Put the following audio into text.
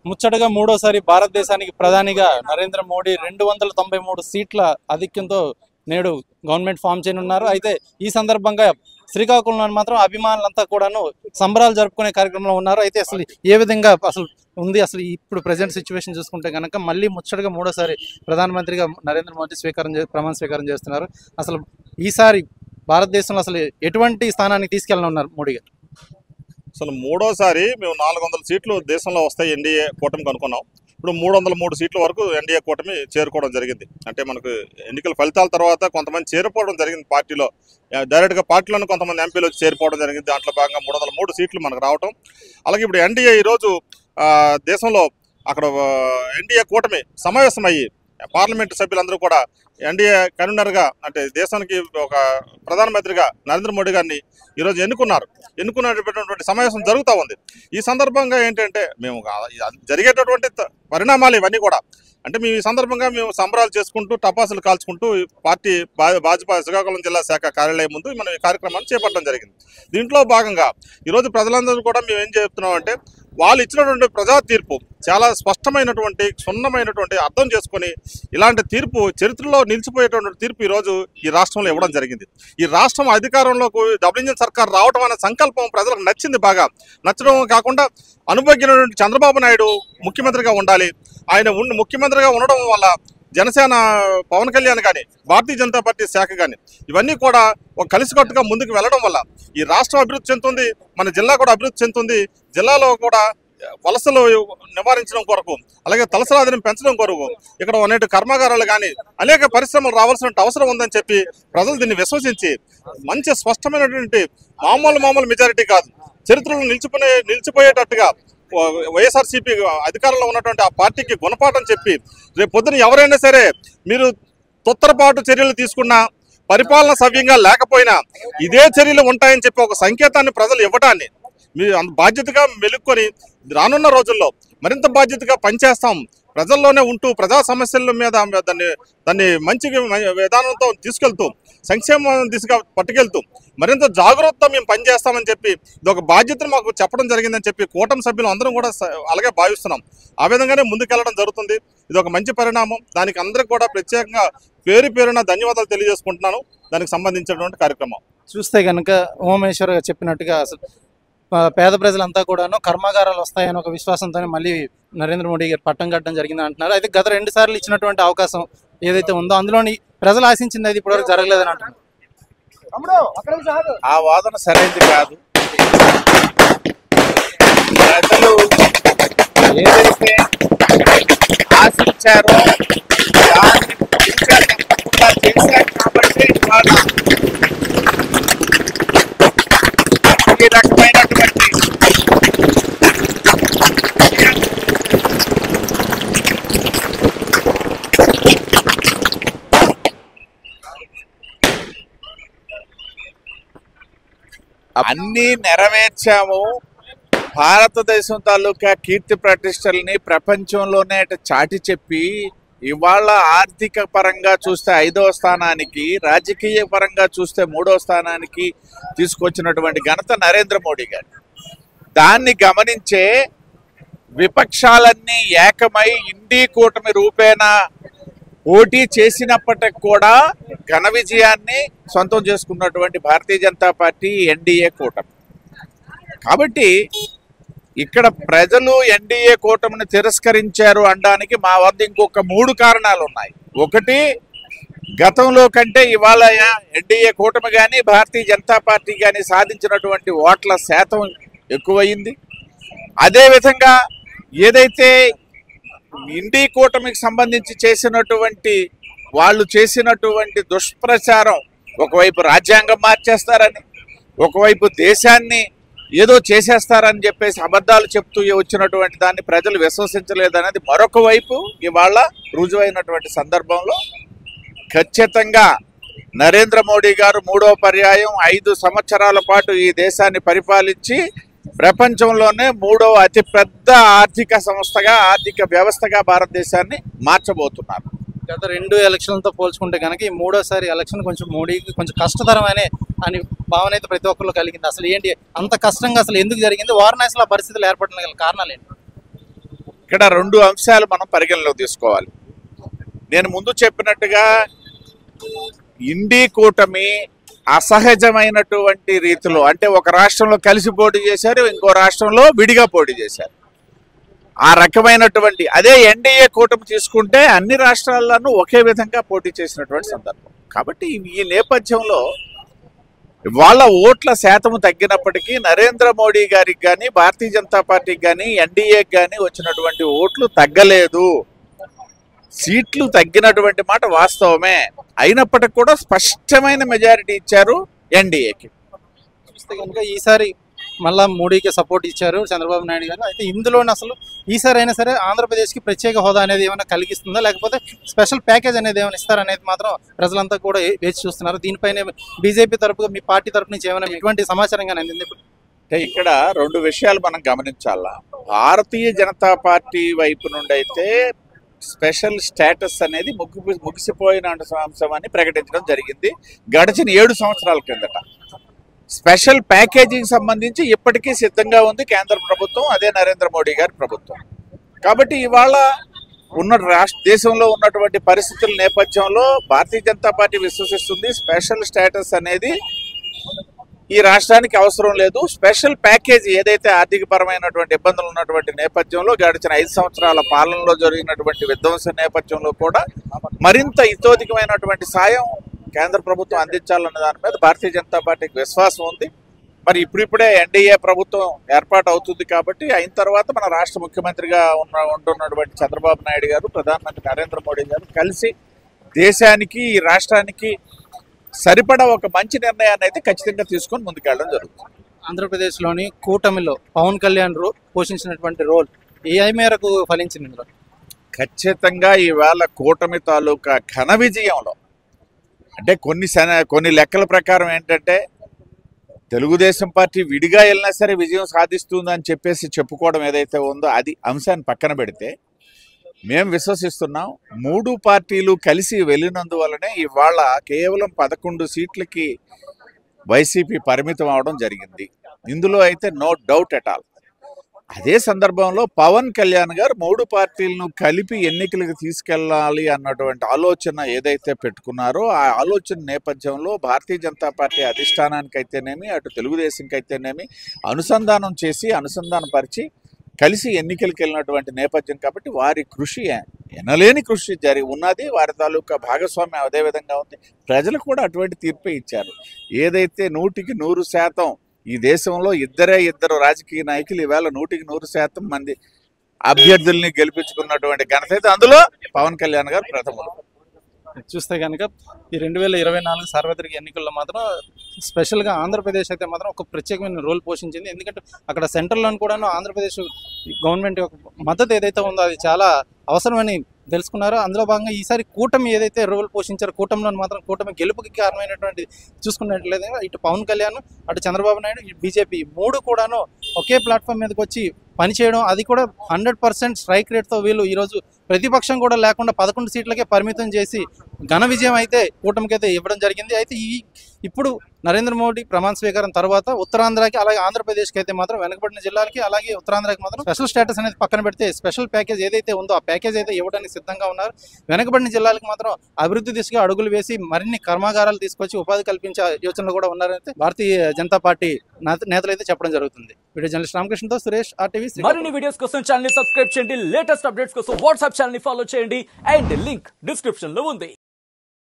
ముచ్చటగా మూడోసారి భారతదేశానికి ప్రధానిగా నరేంద్ర మోడీ 293 సీట్ల ఆధిక్యంతో నేడు గవర్నమెంట్ ఫామ్ చేయనున్నారు. అయితే ఈ సందర్భంగా శ్రీకాకుళంలో మాత్రం అభిమానులంతా కూడాను సంబరాలు జరుపుకునే కార్యక్రమంలో ఉన్నారు. అయితే అసలు ఏ విధంగా అసలు ఉంది, అసలు ఇప్పుడు ప్రజెంట్ సిచ్యువేషన్ చూసుకుంటే కనుక మళ్ళీ ముచ్చటగా మూడోసారి ప్రధానమంత్రిగా నరేంద్ర మోదీ ప్రమాణ స్వీకారం చేస్తున్నారు. అసలు ఈసారి భారతదేశంలో అసలు ఎటువంటి స్థానానికి తీసుకెళ్ళనున్నారు మోడీ గారు? అసలు మూడోసారి మేము 400 సీట్లు దేశంలో వస్తాయి ఎన్డీఏ కూటమికి అనుకున్నాం. ఇప్పుడు 303 సీట్ల వరకు ఎన్డీఏ కూటమి చేరుకోవడం జరిగింది. అంటే మనకు ఎన్నికల ఫలితాల తర్వాత కొంతమంది చేరిపోవడం జరిగింది పార్టీలో. డైరెక్ట్గా పార్టీలోనే కొంతమంది ఎంపీలు వచ్చి చేరిపోవడం జరిగింది. దాంట్లో భాగంగా 303 సీట్లు మనకు రావటం. అలాగే ఇప్పుడు ఎన్డీఏ ఈరోజు దేశంలో అక్కడ ఎన్డీఏ కూటమి సమావేశమయ్యి పార్లమెంటు సభ్యులందరూ కూడా ఎన్డీఏ కన్వీనర్గా అంటే దేశానికి ఒక ప్రధానమంత్రిగా నరేంద్ర మోడీ గారిని ఈరోజు ఎన్నుకున్నటువంటి సమావేశం జరుగుతూ ఉంది. ఈ సందర్భంగా ఏంటంటే మేము జరిగేటటువంటి పరిణామాలు ఇవన్నీ కూడా అంటే మేము ఈ సందర్భంగా మేము సంబరాలు చేసుకుంటూ టపాసులు కాల్చుకుంటూ పార్టీ భాజపా శ్రీకాకుళం జిల్లా శాఖ కార్యాలయం ముందు మనం ఈ కార్యక్రమాన్ని చేపట్టడం జరిగింది. దీంట్లో భాగంగా ఈరోజు ప్రజలందరూ కూడా మేము ఏం చెప్తున్నామంటే వాళ్ళు ఇచ్చినటువంటి ప్రజా తీర్పు చాలా స్పష్టమైనటువంటి క్షుణ్ణమైనటువంటి అర్థం చేసుకొని ఇలాంటి తీర్పు చరిత్రలో నిలిచిపోయేటువంటి తీర్పు ఈరోజు ఈ రాష్ట్రంలో ఇవ్వడం జరిగింది. ఈ రాష్ట్రం అధికారంలోకి డబుల్ ఇంజిన్ సర్కార్ రావడం అనే సంకల్పం ప్రజలకు నచ్చింది. బాగా నచ్చడం కాకుండా అనుభవజ్ఞుడైనటువంటి చంద్రబాబు నాయుడు ముఖ్యమంత్రిగా ఉండాలి. ఆయన ముఖ్యమంత్రిగా ఉండడం వల్ల జనసేన పవన్ కళ్యాణ్ కానీ భారతీయ జనతా పార్టీ శాఖ కానీ ఇవన్నీ కూడా ఒక కలిసికట్టుగా ముందుకు వెళ్ళడం వల్ల ఈ రాష్ట్రం అభివృద్ధి చెందుతుంది, మన జిల్లా కూడా అభివృద్ధి చెందుతుంది. జిల్లాలో కూడా వలసలు నివారించడం కొరకు అలాగే తలసరాదిని పెంచడం కొరకు ఇక్కడ అనేక కర్మాగారాలు కానీ అనేక పరిశ్రమలు రావాల్సిన అవసరం ఉందని చెప్పి ప్రజలు దీన్ని విశ్వసించి మంచి స్పష్టమైనటువంటి మామూలు మెజారిటీ కాదు చరిత్రలో నిలిచిపోయేటట్టుగా వైఎస్ఆర్సీపీ అధికారంలో ఉన్నటువంటి ఆ పార్టీకి గుణపాఠం చెప్పి రేపు పొద్దున ఎవరైనా సరే మీరు తొత్తరపాటు చర్యలు తీసుకున్నా పరిపాలన సవ్యంగా లేకపోయినా ఇదే చర్యలు ఉంటాయని చెప్పి ఒక సంకేతాన్ని ప్రజలు ఇవ్వటాన్ని మీరు బాధ్యతగా మెలుక్కొని రానున్న రోజుల్లో మరింత బాధ్యతగా పనిచేస్తాం, ప్రజల్లోనే ఉంటూ ప్రజా సమస్యల మీద దాన్ని మంచి విధానంతో తీసుకెళ్తూ సంక్షేమం దిశగా పట్టుకెళ్తూ మరింత జాగ్రత్తగా మేము పనిచేస్తామని చెప్పి ఇది ఒక బాధ్యతను మాకు చెప్పడం జరిగిందని చెప్పి కూటమి సభ్యులు అందరం కూడా అలాగే భావిస్తున్నాం. ఆ విధంగానే ముందుకెళ్లడం జరుగుతుంది. ఇది ఒక మంచి పరిణామం. దానికి అందరికి కూడా ప్రత్యేకంగా పేరున ధన్యవాదాలు తెలియజేసుకుంటున్నాను. దానికి సంబంధించినటువంటి కార్యక్రమం చూస్తే కనుక ఉమామేశ్వర్ గారు చెప్పినట్టుగా అసలు పేద ప్రజలంతా కూడాను కర్మాగారాలు వస్తాయని ఒక విశ్వాసంతోనే మళ్ళీ నరేంద్ర మోడీ గారు పట్టం కట్టడం జరిగింది అంటున్నారు. అయితే గత 2 సార్లు ఇచ్చినటువంటి అవకాశం ఏదైతే ఉందో అందులోని ప్రజలు ఆశించింది అయితే ఇప్పటివరకు జరగలేదని అంటున్నారు. ఆ వాదన సరైనది కాదు. ప్రజలు ఏదైతే ఆశించారో దాన్ని చేశారు కాబట్టి ఈ రకమైనటువంటి అన్నీ నెరవేర్చాము. భారతదేశం తాలూకా కీర్తి ప్రతిష్టల్ని ప్రపంచంలోనే చాటి చెప్పి ఇవాళ ఆర్థిక పరంగా చూస్తే 5వ స్థానానికి, రాజకీయ పరంగా చూస్తే 3వ స్థానానికి తీసుకొచ్చినటువంటి ఘనత నరేంద్ర మోడీ గారు. దాన్ని గమనించే విపక్షాలన్నీ ఏకమై ఇండీ కూటమి రూపేణా పోటీ చేసినప్పటికి కూడా ఘన విజయాన్ని సొంతం చేసుకున్నటువంటి భారతీయ జనతా పార్టీ ఎన్డీఏ కూటమి. కాబట్టి ఇక్కడ ప్రజలు ఎన్డీఏ కూటమిని తిరస్కరించారు అనడానికి మా వద్ద ఇంకొక 3 కారణాలు ఉన్నాయి. ఒకటి, గతంలో కంటే ఇవాళ ఎన్డీఏ కూటమి కానీ భారతీయ జనతా పార్టీ కానీ సాధించినటువంటి ఓట్ల శాతం ఎక్కువయింది. అదేవిధంగా ఏదైతే ఇండీ కూటమికి సంబంధించి వాళ్ళు చేసినటువంటి దుష్ప్రచారం, ఒకవైపు రాజ్యాంగం మార్చేస్తారని, ఒకవైపు దేశాన్ని ఏదో చేసేస్తారని చెప్పేసి అబద్ధాలు చెప్తూ వచ్చినటువంటి దాన్ని ప్రజలు విశ్వసించలేదనేది మరొక వైపు ఇవాళ రుజువైనటువంటి సందర్భంలో ఖచ్చితంగా నరేంద్ర మోడీ గారు 3వ పర్యాయం 5 సంవత్సరాల పాటు ఈ దేశాన్ని పరిపాలించి ప్రపంచంలోనే 3వ అతిపెద్ద ఆర్థిక సంస్థగా, ఆర్థిక వ్యవస్థగా భారతదేశాన్ని మార్చబోతున్నారు. గత 2 ఎలక్షన్లతో పోల్చుకుంటే కనుక ఈ మూడోసారి ఎలక్షన్ కొంచెం మోడీకి కొంచెం కష్టతరమనే అని భావన అయితే ప్రతి ఒక్కరిలో కలిగింది. అసలు ఏంటి అంత కష్టంగా అసలు ఎందుకు జరిగింది? వారణాసిలో పరిస్థితులు ఏర్పడడం గల కారణాలు ఏంటి? ఇక్కడ 2 అంశాలు మనం పరిగణలోకి తీసుకోవాలి. నేను ముందు చెప్పినట్టుగా ఇండి కూటమి అసహజమైనటువంటి రీతిలో, అంటే ఒక రాష్ట్రంలో కలిసి పోటీ చేశారు, ఇంకో రాష్ట్రంలో విడిగా పోటీ చేశారు. ఆ రకమైనటువంటి అదే ఎన్డీఏ కూటమి తీసుకుంటే అన్ని రాష్ట్రాల్లోనూ ఒకే విధంగా పోటీ చేసినటువంటి సందర్భం. కాబట్టి ఈ నేపథ్యంలో వాళ్ళ ఓట్ల శాతం తగ్గినప్పటికీ నరేంద్ర మోడీ గారికి కానీ, భారతీయ జనతా పార్టీకి కానీ, ఎన్డీఏకి కానీ వచ్చినటువంటి ఓట్లు తగ్గలేదు. సీట్లు తగ్గినటువంటి మాట వాస్తవమే. అయినప్పటికీ కూడా స్పష్టమైన మెజారిటీ ఇచ్చారు ఎన్డీఏకి. చూస్తే కనుక ఈసారి మళ్ళా మోడీకి సపోర్ట్ ఇచ్చారు చంద్రబాబు నాయుడు గారు. అయితే ఇందులోనే అసలు ఈసారి అయినా సరే ఆంధ్రప్రదేశ్కి ప్రత్యేక హోదా అనేది ఏమైనా కలిగిస్తుందా, లేకపోతే స్పెషల్ ప్యాకేజ్ అనేది ఏమైనా ఇస్తారనేది మాత్రం ప్రజలంతా కూడా వేచి చూస్తున్నారు. దీనిపైన బీజేపీ తరపుగా మీ పార్టీ తరపు నుంచి ఏమైనా ఎటువంటి సమాచారం కానీ అందింది? అంటే ఇక్కడ 2 విషయాలు మనం గమనించాలా. భారతీయ జనతా పార్టీ వైపు నుండి అయితే స్పెషల్ స్టేటస్ అనేది ముగిసిపోయిన అంశం అని ప్రకటించడం జరిగింది గడిచిన 7 సంవత్సరాల కిందట. స్పెషల్ ప్యాకేజీకి సంబంధించి ఇప్పటికీ సిద్ధంగా ఉంది కేంద్ర ప్రభుత్వం, అదే నరేంద్ర మోడీ గారి ప్రభుత్వం. కాబట్టి ఇవాళ దేశంలో ఉన్నటువంటి పరిస్థితుల నేపథ్యంలో Bharatiya Janata party విశ్వసిస్తుంది special status అనేది ఈ రాష్ట్రానికి అవసరం లేదు. స్పెషల్ ప్యాకేజ్ ఏదైతే ఆర్థిక పరమైనటువంటి ఇబ్బందులు ఉన్నటువంటి నేపథ్యంలో గడిచిన 5 సంవత్సరాల పాలనలో జరిగినటువంటి విధ్వంస నేపథ్యంలో కూడా మరింత ఇతోధికమైనటువంటి సాయం కేంద్ర ప్రభుత్వం అందించాలన్న దాని మీద భారతీయ జనతా పార్టీకి విశ్వాసం ఉంది. మరి ఇప్పుడిప్పుడే ఎన్డీఏ ప్రభుత్వం ఏర్పాటు అవుతుంది కాబట్టి అయిన తర్వాత మన రాష్ట్ర ముఖ్యమంత్రిగా ఉంటున్నటువంటి చంద్రబాబు నాయుడు గారు, ప్రధానమంత్రి నరేంద్ర మోడీ గారు కలిసి దేశానికి, ఈ రాష్ట్రానికి సరిపడా ఒక మంచి నిర్ణయాన్ని అయితే ఖచ్చితంగా తీసుకొని ముందుకెళ్ళడం జరుగుతుంది. ఆంధ్రప్రదేశ్లోని కూటమిలో పవన్ కళ్యాణ్ పోషించినటువంటి రోల్ ఏ మేరకు ఫలించింది ఇందులో? ఖచ్చితంగా ఈవేళ కూటమి తాలూకా ఘన విజయంలో, అంటే కొన్ని లెక్కల ప్రకారం ఏంటంటే తెలుగుదేశం పార్టీ విడిగా వెళ్ళినా సరే విజయం సాధిస్తుందని చెప్పేసి చెప్పుకోవడం ఏదైతే ఉందో అది అంశాన్ని పక్కన పెడితే మేము విశ్వసిస్తున్నాం 3 పార్టీలు కలిసి వెళ్ళినందువల్లనే ఇవాళ కేవలం 11 సీట్లకి వైసీపీ పరిమితం అవడం జరిగింది. ఇందులో అయితే నో డౌట్ ఎట్ ఆల్. అదే సందర్భంలో పవన్ కళ్యాణ్ గారు 3 పార్టీలను కలిపి ఎన్నికలకు తీసుకెళ్ళాలి అన్నటువంటి ఆలోచన ఏదైతే పెట్టుకున్నారో ఆ ఆలోచన నేపథ్యంలో భారతీయ జనతా పార్టీ అధిష్టానానికైతేనేమి, అటు తెలుగుదేశంకి అయితేనేమి అనుసంధానపరిచి కలిసి ఎన్నికలకు వెళ్ళినటువంటి నేపథ్యం కాబట్టి వారి కృషి ఎనలేని కృషి ఉన్నది. వారి తాలూకా భాగస్వామ్యం అదేవిధంగా ఉంది. ప్రజలు కూడా అటువంటి తీర్పే ఇచ్చారు. ఏదైతే 100% ఈ దేశంలో ఇద్దరు రాజకీయ నాయకులు ఈవేళ 100% మంది అభ్యర్థుల్ని గెలిపించుకున్నటువంటి ఘనత అయితే అందులో పవన్ కళ్యాణ్ గారు ప్రథములు. చూస్తే కనుక ఈ 2024 సార్వత్రిక ఎన్నికల్లో మాత్రం స్పెషల్గా ఆంధ్రప్రదేశ్ అయితే మాత్రం ఒక ప్రత్యేకమైన రోల్ పోషించింది. ఎందుకంటే అక్కడ సెంట్రల్లో కూడాను ఆంధ్రప్రదేశ్ గవర్నమెంట్ యొక్క మద్దతు ఏదైతే ఉందో అది చాలా అవసరమని తెలుసుకున్నారు. అందులో భాగంగా ఈసారి కూటమి ఏదైతే రోల్ పోషించారో కూటమిలో మాత్రం కూటమి గెలుపుకి కారణమైనటువంటి చూసుకున్నట్లయితే ఇటు పవన్ కళ్యాణ్, అటు చంద్రబాబు నాయుడు, ఇటు బీజేపీ 3 కూడాను ఒకే ప్లాట్ఫామ్ మీదకి వచ్చి పనిచేయడం, అది కూడా 100% స్ట్రైక్ రేట్తో వీళ్ళు ఈరోజు ప్రతిపక్షం కూడా లేకుండా 11 సీట్లకే పరిమితం చేసి ఘన విజయం అయితే కూటమికి అయితే ఇవ్వడం జరిగింది. అయితే ఇప్పుడు నరేంద్ర మోడీ ప్రమాణ స్వీకారం తర్వాత ఉత్తరాంధ్రకి అలాగే ఆంధ్రప్రదేశ్కి అయితే మాత్రం వెనుకబడిన జిల్లాలకి అలాగే ఉత్తరాంధ్రకి మాత్రం స్పెషల్ స్టేటస్ అనేది పక్కన పెడితే స్పెషల్ ప్యాకేజ్ ఏదైతే ఉందో ఆ ప్యాకేజ్ అయితే ఇవ్వడానికి సిద్ధంగా ఉన్నారు. వెనుకబడిన జిల్లాలకు మాత్రం అభివృద్ధి దిశగా అడుగులు వేసి మరిన్ని కర్మాగారాలు తీసుకొచ్చి ఉపాధి కల్పించే యోచనలు కూడా ఉన్నారైతే భారతీయ జనతా పార్టీ నేతలు అయితే చెప్పడం జరుగుతుంది. వీడియో జర్నలిస్ట్ రామకృష్ణతో సురేష్, RTV. మరిన్ని వీడియోస్ కోసం ఛానల్ ని సబ్స్క్రైబ్ చేయండి, లేటెస్ట్ అప్డేట్స్ కోసం వాట్సాప్ ఛానల్ ని ఫాలో చేయండి అండ్ లింక్ డిస్క్రిప్షన్ లో ఉంది.